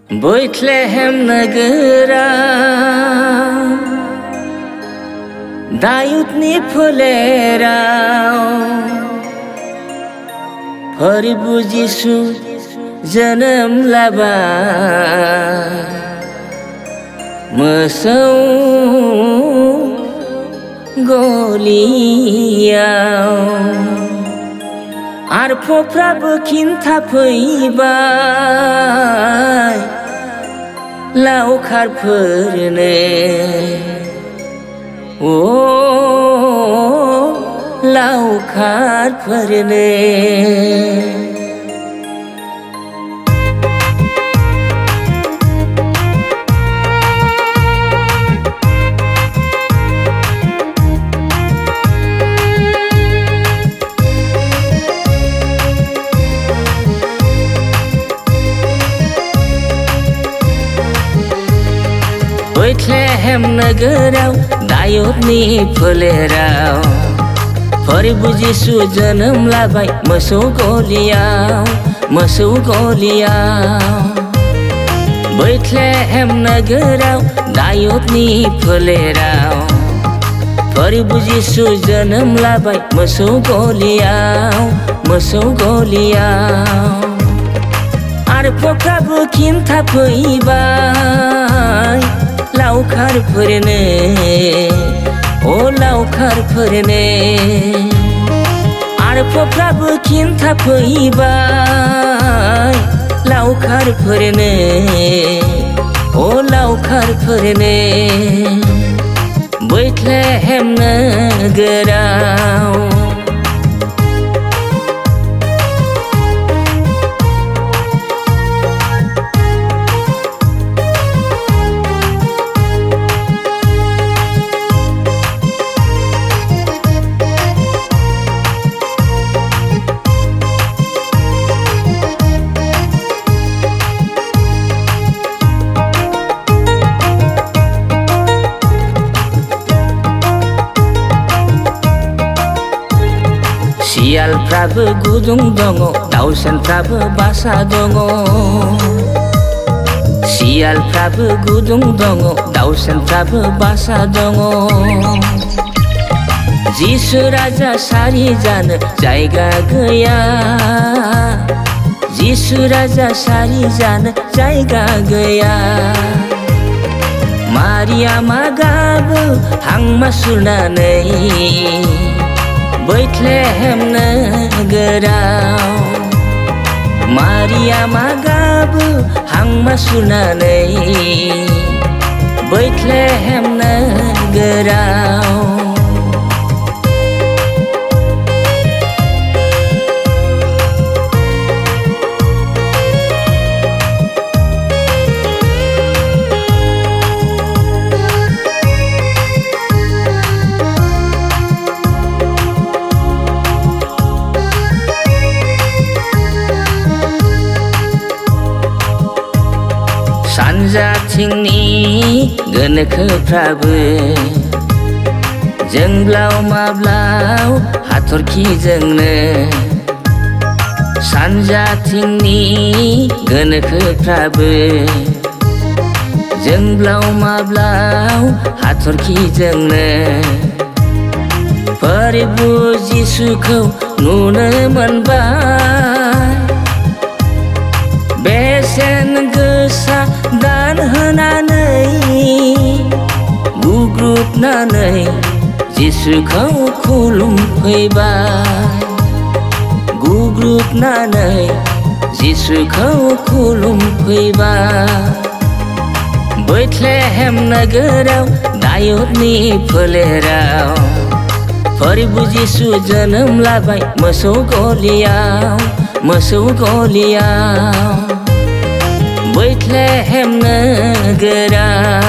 बैथलेहेम नोगोराव दायुदनि फोलेराव फोरबु जिसु जोनोम लाबाय। मोसौ गलियाव आरफफ्राबो खिन्थाफैबाय लावखारफोरनो ओ लावखारफोरनो। बैथलेहेम नोगोराव दायुदनि फोलेराव फोरबु जिसु जोनोम लाबाय। मोसौ गलियाव मोसौ गलियाव बैथलेहेम नोगोराव दायुदनि फोलेराव फोरबु जिसु जोनोम लाबाय। मोसौ गलियाव मोसौ गलियाव आरफफ्राबो खिन्थाफैबाय लावखारफोरनो ओ लावखारफोरनो। आरफफ्राबो खिन्थाफैबाय लावखारफोरनो ओ लावखारफोरनो। बैथलेहेम नोगोराव सियालफ्राबो गुदुं दङ दाउसेनफ्राबो बासा दङ। सियालफ्राबो गुदुं दङ दाउसेनफ्राबो बासा दङ। जिसु राजा सारि जानो जायगा गैया। जिसु राजा सारि जानो जायगा गैया। मारियामा गाबो हांमा सुरनानै बैथलेहेम नोगोराव। मारियामा गाबो हांमा सुरनानै बैथलेहेम नोगोराव। सानजाथिंनि गोनोखोफ्राबो जोंब्लाव माब्लाव हाथरखिजोंनो। सानजाथिंनि गोनोखोफ्राबो जोंब्लाव माब्लाव हाथरखिजोंनो। फोरबु जिसुखौ नुनो मोनबाय। बेसेन गोसा दान होनानै गुग्रुबनानै जिसुखौ खुलुमफैबाय। गुग्रुबनानै जिसुखौ खुलुमफैबाय। बैथलेहेम नोगोराव दायुदनि फोलेराव फोरबु जिसु जोनोम लाबाय। मोसौ गलियाव मोसौ गलियाव बैथलेहेम नोगोराव।